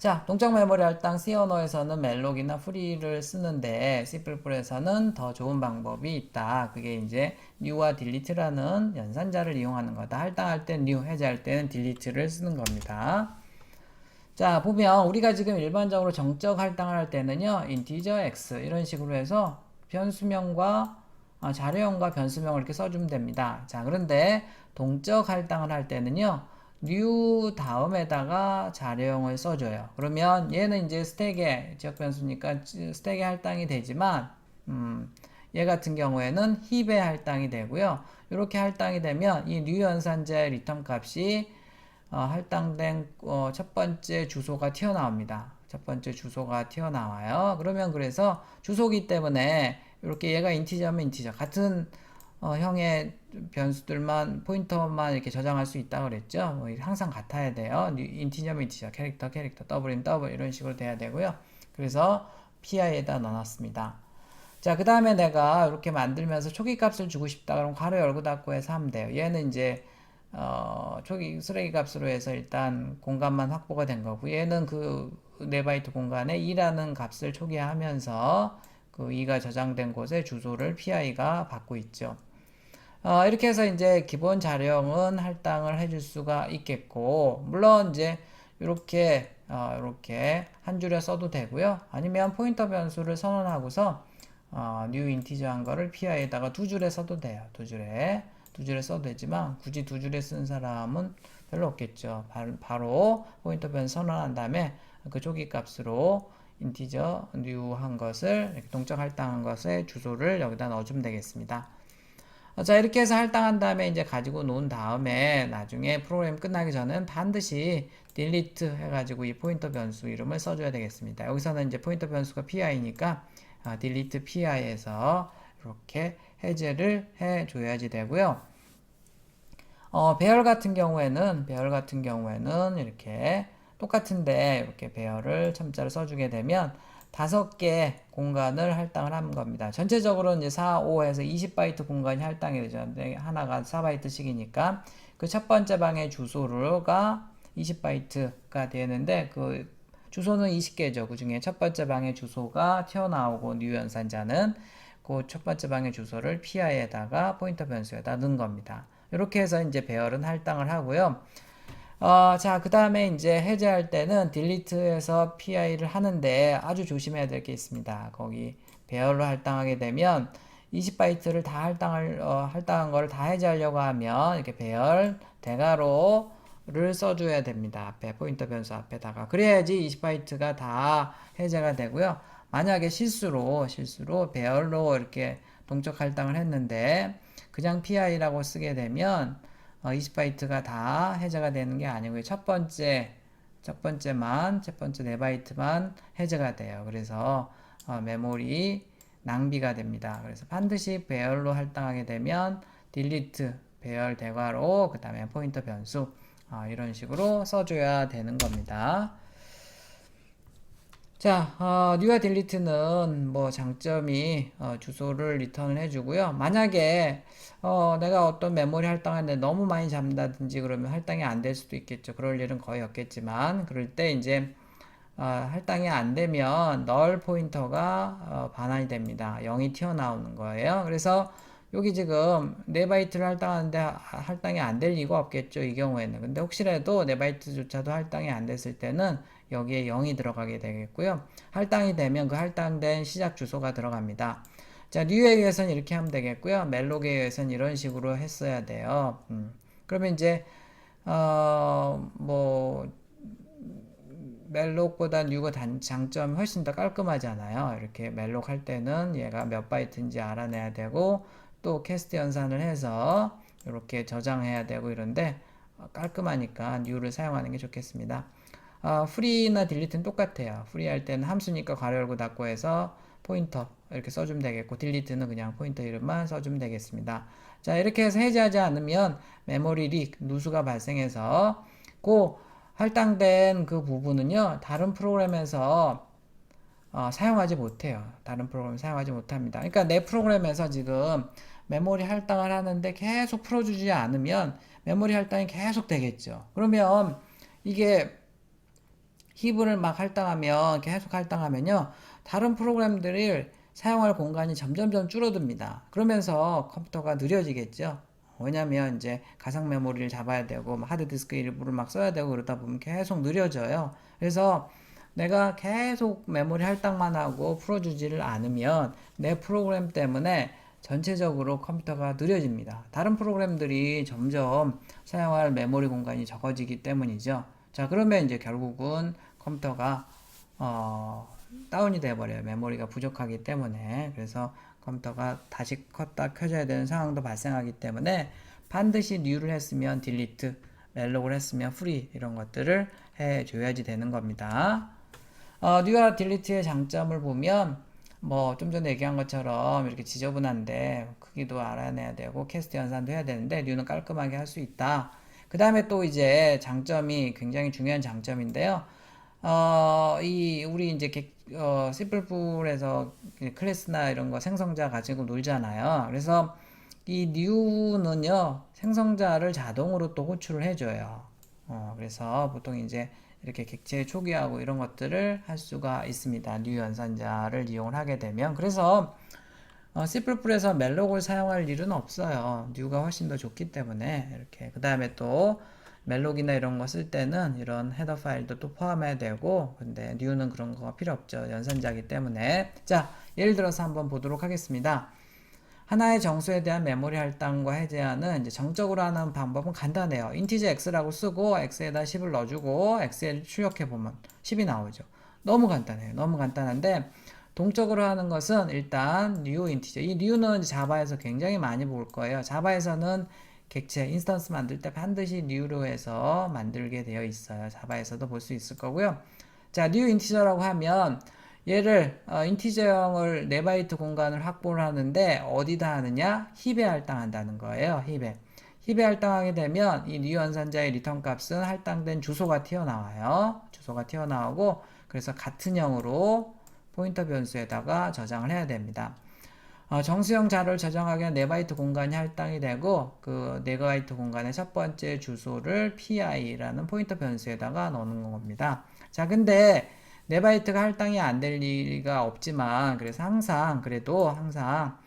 자, 동적 메모리 할당 C 언어에서는 멜록이나 프리를 쓰는데 C++에서는 더 좋은 방법이 있다. 그게 이제 new와 delete라는 연산자를 이용하는 거다. 할당할 땐 new, 해제할 때는 delete를 쓰는 겁니다. 자, 보면 우리가 지금 일반적으로 정적 할당을 할 때는요, integer x 이런 식으로 해서 변수명과 자료형과 변수명을 이렇게 써주면 됩니다. 자, 그런데 동적 할당을 할 때는요, new 다음에다가 자료형을 써줘요. 그러면 얘는 이제 스택의 지역 변수니까 스택의 할당이 되지만, 얘 같은 경우에는 힙의 할당이 되고요. 이렇게 할당이 되면 이 new 연산자의 리턴 값이 할당된 첫 번째 주소가 튀어나옵니다. 첫 번째 주소가 튀어나와요. 그러면 그래서 주소기 때문에 이렇게 얘가 인티저면 인티저 같은 형의 변수들만 포인터만 이렇게 저장할 수 있다고 그랬죠. 항상 같아야 돼요. 인티저면 인티저, 캐릭터, 더블이면 더블 이런 식으로 돼야 되고요. 그래서 PI에다 넣어놨습니다. 자, 그 다음에 내가 이렇게 만들면서 초기 값을 주고 싶다. 그럼 괄호 열고 닫고 해서 하면 돼요. 얘는 이제 초기 쓰레기 값으로 해서 일단 공간만 확보가 된 거고, 얘는 그 4바이트 공간에 2라는 값을 초기화하면서 그 2가 저장된 곳에 주소를 PI가 받고 있죠. 이렇게 해서 이제 기본 자료형은 할당을 해줄 수가 있겠고, 물론 이제 이렇게 한 줄에 써도 되고요. 아니면 포인터 변수를 선언하고서 new integer 한 거를 PI에다가 두 줄에 써도 돼요. 두 줄에 써도 되지만 굳이 두 줄에 쓴 사람은 별로 없겠죠. 바로 포인터 변수 선언한 다음에 그 초기 값으로 integer new 한 것을 이렇게 동적 할당한 것의 주소를 여기다 넣어주면 되겠습니다. 자, 이렇게 해서 할당한 다음에 이제 가지고 놓은 다음에 나중에 프로그램 끝나기 전엔 반드시 delete 해가지고 이 포인터 변수 이름을 써줘야 되겠습니다. 여기서는 이제 포인터 변수가 PI니까 delete PI에서 이렇게 해제를 해줘야지 되고요. 배열 같은 경우에는 이렇게 똑같은데 이렇게 배열을 첨자를 써주게 되면 5개 공간을 할당을 하는 겁니다. 전체적으로 이제 4, 5에서 20바이트 공간이 할당이 되죠. 근데 하나가 4바이트씩이니까 그 첫 번째 방의 주소가 20바이트가 되는데 그 주소는 20개죠. 그 중에 첫 번째 방의 주소가 튀어나오고 new 연산자는 그 첫 번째 방의 주소를 PI에다가 포인터 변수에다 넣은 겁니다. 이렇게 해서 이제 배열은 할당을 하고요. 자, 그 다음에 이제 해제할 때는 delete에서 PI를 하는데 아주 조심해야 될 게 있습니다. 거기 배열로 할당하게 되면 20바이트를 다 할당한 거를 다 해제하려고 하면 이렇게 배열 대괄호를 써줘야 됩니다. 앞에 포인터 변수 앞에다가 그래야지 20바이트가 다 해제가 되고요. 만약에 실수로 배열로 이렇게 동적 할당을 했는데 그냥 PI라고 쓰게 되면 20바이트가 다 해제가 되는 게 아니고요. 첫 번째 4바이트만 해제가 돼요. 그래서 메모리 낭비가 됩니다. 그래서 반드시 배열로 할당하게 되면 delete 배열 대괄호 그 다음에 포인터 변수 이런 식으로 써줘야 되는 겁니다. 자, new와 delete는 뭐 장점이 주소를 리턴을 해주고요. 만약에 내가 어떤 메모리 할당하는데 너무 많이 잡는다든지 그러면 할당이 안 될 수도 있겠죠. 그럴 일은 거의 없겠지만 그럴 때 이제 할당이 안 되면 null 포인터가 반환이 됩니다. 0이 튀어나오는 거예요. 그래서 여기 지금 4바이트를 할당하는데 할당이 안 될 리가 없겠죠. 이 경우에는. 근데 혹시라도 4바이트조차도 할당이 안 됐을 때는 여기에 0이 들어가게 되겠고요. 할당이 되면 그 할당된 시작 주소가 들어갑니다. 자, new에 의해서는 이렇게 하면 되겠고요. 멜록에 의해서는 이런 식으로 했어야 돼요. 그러면 이제 뭐 멜록보다 뉴가 장점이 훨씬 더 깔끔하잖아요. 이렇게 멜록 할 때는 얘가 몇 바이트인지 알아내야 되고 또 캐스트 연산을 해서 이렇게 저장해야 되고 이런데 깔끔하니까 뉴를 사용하는 게 좋겠습니다. 프리나 딜리트는 똑같아요. 프리 할 때는 함수니까 괄호 열고 닫고 해서 포인터 이렇게 써주면 되겠고 딜리트는 그냥 포인터 이름만 써주면 되겠습니다. 자, 이렇게 해서 해제하지 않으면 메모리 릭, 누수가 발생해서 그 할당된 그 부분은요 다른 프로그램에서 사용하지 못해요. 다른 프로그램 사용하지 못합니다. 그러니까 내 프로그램에서 지금 메모리 할당을 하는데 계속 풀어주지 않으면 메모리 할당이 계속 되겠죠. 그러면 이게 힙을 막 할당하면 계속 할당하면요. 다른 프로그램들을 사용할 공간이 점점점 줄어듭니다. 그러면서 컴퓨터가 느려지겠죠. 왜냐면 이제 가상 메모리를 잡아야 되고 하드디스크 일부를 막 써야 되고 그러다 보면 계속 느려져요. 그래서 내가 계속 메모리 할당만 하고 풀어주지를 않으면 내 프로그램 때문에 전체적으로 컴퓨터가 느려집니다. 다른 프로그램들이 점점 사용할 메모리 공간이 적어지기 때문이죠. 자, 그러면 이제 결국은 컴퓨터가 다운이 돼버려요. 메모리가 부족하기 때문에. 그래서 컴퓨터가 다시 껐다 켜져야 되는 상황도 발생하기 때문에 반드시 뉴를 했으면 딜리트, 멜록을 했으면 프리 이런 것들을 해줘야지 되는 겁니다. 뉴와 딜리트의 장점을 보면 뭐 좀 전에 얘기한 것처럼 이렇게 지저분한데 크기도 알아내야 되고 캐스트 연산도 해야 되는데 뉴는 깔끔하게 할 수 있다. 그 다음에 또 이제 장점이 굉장히 중요한 장점인데요. 우리 이제 C++에서 클래스나 이런 거 생성자 가지고 놀잖아요. 그래서 이 뉴는요 생성자를 자동으로 또 호출을 해줘요. 그래서 보통 이제 이렇게 객체 초기화하고 이런 것들을 할 수가 있습니다. 뉴 연산자를 이용을 하게 되면. 그래서 C++에서 멜록을 사용할 일은 없어요. 뉴가 훨씬 더 좋기 때문에 이렇게. 그 다음에 또 멜록이나 이런 거 쓸 때는 이런 헤더 파일도 또 포함해야 되고, 근데 뉴는 그런 거가 필요 없죠. 연산자이기 때문에. 자, 예를 들어서 한번 보도록 하겠습니다. 하나의 정수에 대한 메모리 할당과 해제하는 이제 정적으로 하는 방법은 간단해요. 인티저 x라고 쓰고 x에다 10을 넣어주고 x에 출력해 보면 10이 나오죠. 너무 간단해요. 너무 간단한데 동적으로 하는 것은 일단 new 인티저. 이 new는 자바에서 굉장히 많이 볼 거예요. 자바에서는 객체 인스턴스 만들 때 반드시 new로 해서 만들게 되어 있어요. 자바에서도 볼 수 있을 거고요. 자, new 인티저라고 하면 얘를 인티저형을 4바이트 공간을 확보를 하는데 어디다 하느냐? 힙에 할당한다는 거예요. 힙에 할당하게 되면 이 new 연산자의 리턴 값은 할당된 주소가 튀어나와요. 주소가 튀어나오고 그래서 같은 형으로 포인터 변수에다가 저장을 해야 됩니다. 정수형 자료를 저장하기엔 4바이트 공간이 할당이 되고 그 4바이트 공간의 첫 번째 주소를 pi라는 포인터 변수에다가 넣는 겁니다. 자, 근데 4바이트가 할당이 안 될 리가 없지만 그래서 그래도 항상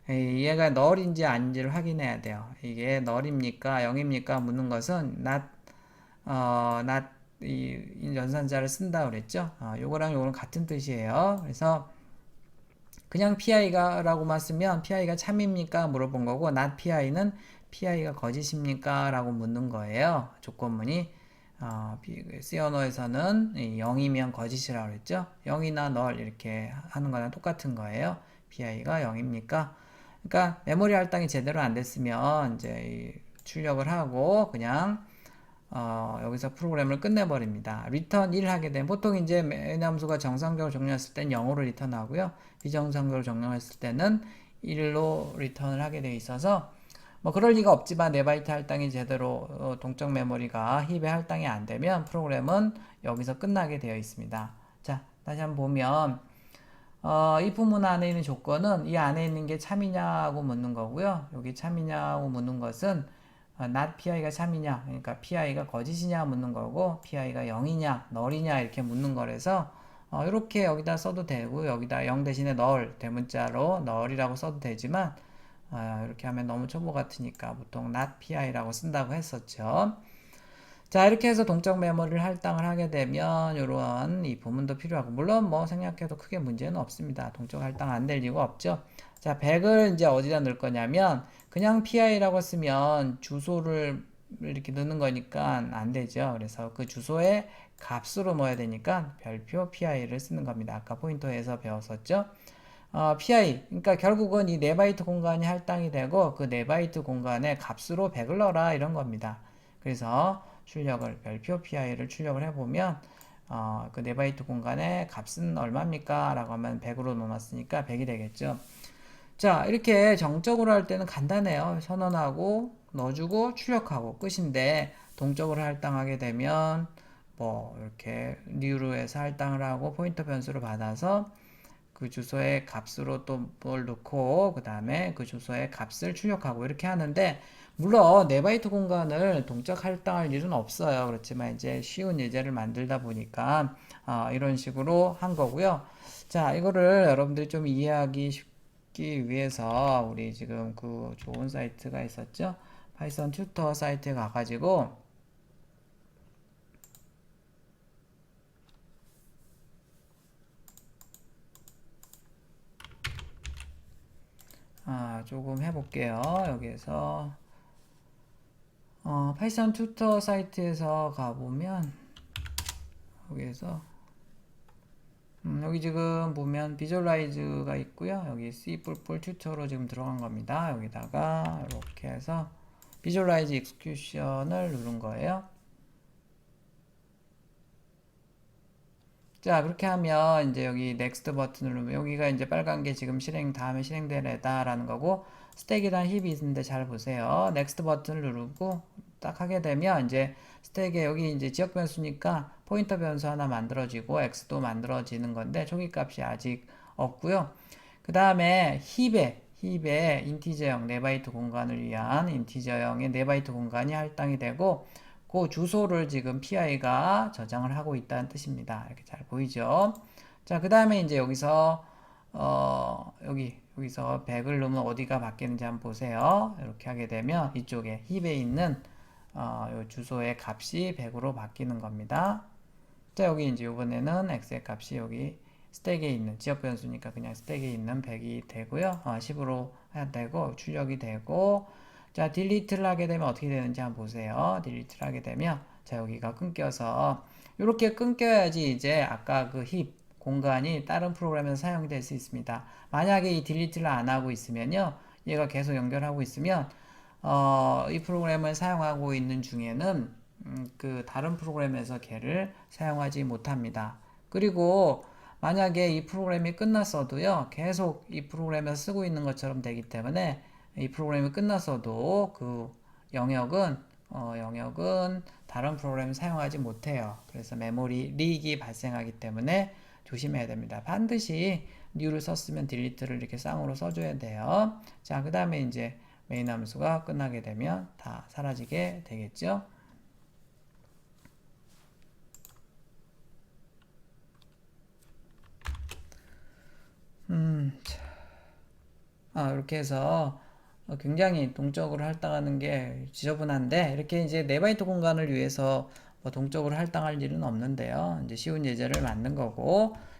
얘가 널인지 아닌지를 확인해야 돼요. 이게 널입니까 0입니까 묻는 것은 not 이 연산자를 쓴다 그랬죠. 요거랑 요거랑 같은 뜻이에요. 그래서 그냥 PI가라고만 쓰면 PI가 참입니까 물어본 거고 not PI는 PI가 거짓입니까 라고 묻는 거예요. 조건문이 C 언어에서는 0이면 거짓이라고 그랬죠. 0이나 널 이렇게 하는 거랑 똑같은 거예요. PI가 0입니까? 그러니까 메모리 할당이 제대로 안 됐으면 이제 출력을 하고 그냥 여기서 프로그램을 끝내버립니다. 리턴 1 하게 되면 보통 이제 n 함수가 정상적으로 정렬했을 땐 0으로 리턴하고요. 비정상적으로 정렬했을 때는 1로 리턴을 하게 되어 있어서 뭐 그럴 리가 없지만 4바이트 할당이 제대로 동적 메모리가 힙에 할당이 안 되면 프로그램은 여기서 끝나게 되어 있습니다. 자, 다시 한번 보면 if 문 안에 있는 조건은 이 안에 있는 게 참이냐고 묻는 거고요. 여기 참이냐고 묻는 것은 not PI가 참이냐, 그러니까 PI가 거짓이냐 묻는 거고 PI가 0이냐, 널이냐 이렇게 묻는 거라서 이렇게 여기다 써도 되고 여기다 0 대신에 널, 대문자로 널이라고 써도 되지만 이렇게 하면 너무 초보 같으니까 보통 not PI라고 쓴다고 했었죠. 자, 이렇게 해서 동적 메모리를 할당을 하게 되면 이러한 이 부문도 필요하고 물론 뭐 생략해도 크게 문제는 없습니다. 동적 할당 안 될 이유가 없죠. 자, 100을 이제 어디다 넣을 거냐면 그냥 PI라고 쓰면 주소를 이렇게 넣는 거니까 안 되죠. 그래서 그 주소에 값으로 넣어야 되니까 별표 PI를 쓰는 겁니다. 아까 포인터에서 배웠었죠. PI, 그러니까 결국은 이 4바이트 공간이 할당이 되고 그 4바이트 공간에 값으로 100을 넣어라 이런 겁니다. 그래서 출력을 별표 PI를 출력을 해보면 그 4바이트 공간의 값은 얼마입니까? 라고 하면 100으로 넣어놨으니까 100이 되겠죠. 자, 이렇게 정적으로 할 때는 간단해요. 선언하고 넣어주고 출력하고 끝인데 동적으로 할당하게 되면 뭐 이렇게 new로 해서 할당을 하고 포인터 변수를 받아서 그 주소의 값으로 또 뭘 넣고 그 다음에 그 주소의 값을 출력하고 이렇게 하는데 물론 4바이트 공간을 동적 할당할 일은 없어요. 그렇지만 이제 쉬운 예제를 만들다 보니까 이런 식으로 한 거고요. 자, 이거를 여러분들이 좀 이해하기 쉽기 위해서 우리 지금 그 좋은 사이트가 있었죠? 파이썬 튜터 사이트에 가가지고 조금 해볼게요. 여기에서 파이썬 튜터 사이트에서 가보면 여기에서 여기 지금 보면 비주얼라이즈가 있고요. 여기 C++ 튜터로 지금 들어간 겁니다. 여기다가 이렇게 해서 비주얼라이즈 익스큐션을 누른 거예요. 자, 그렇게 하면 이제 여기 넥스트 버튼을 누르면 여기가 이제 빨간 게 지금 다음에 실행될 애다라는 거고 스택이란 힙이 있는데 잘 보세요. 넥스트 버튼을 누르고 딱 하게 되면 이제 스택에 여기 이제 지역 변수니까 포인터 변수 하나 만들어지고 x도 만들어지는 건데 초기 값이 아직 없고요. 그 다음에 힙에 인티저형 4바이트 공간을 위한 인티저형의 4바이트 공간이 할당이 되고 그 주소를 지금 PI가 저장을 하고 있다는 뜻입니다. 이렇게 잘 보이죠? 자, 그 다음에 이제 여기서 여기서 100을 넣으면 어디가 바뀌는지 한번 보세요. 이렇게 하게 되면 이쪽에 힙에 있는 요 주소의 값이 100으로 바뀌는 겁니다. 자, 여기 이제 이번에는 x의 값이 여기 스택에 있는 지역 변수니까 그냥 스택에 있는 100이 되고요. 10으로 해야 되고 출력이 되고 자, 딜리트를 하게 되면 어떻게 되는지 한번 보세요. 딜리트를 하게 되면 자, 여기가 끊겨서 이렇게 끊겨야지 이제 아까 그 힙 공간이 다른 프로그램에서 사용될 수 있습니다. 만약에 이 딜리트를 안 하고 있으면요. 얘가 계속 연결하고 있으면 이 프로그램을 사용하고 있는 중에는 그 다른 프로그램에서 걔를 사용하지 못합니다. 그리고 만약에 이 프로그램이 끝났어도요. 계속 이 프로그램에서 쓰고 있는 것처럼 되기 때문에 이 프로그램이 끝났어도 그 영역은 다른 프로그램을 사용하지 못해요. 그래서 메모리 리익이 발생하기 때문에 조심해야 됩니다. 반드시 new를 썼으면 딜리트를 이렇게 쌍으로 써줘야 돼요. 자, 그 다음에 이제 메인 함수가 끝나게 되면 다 사라지게 되겠죠. 이렇게 해서 굉장히 동적으로 할당하는 게 지저분한데 이렇게 이제 4바이트 공간을 위해서 뭐 동적으로 할당할 일은 없는데요. 이제 쉬운 예제를 만든 거고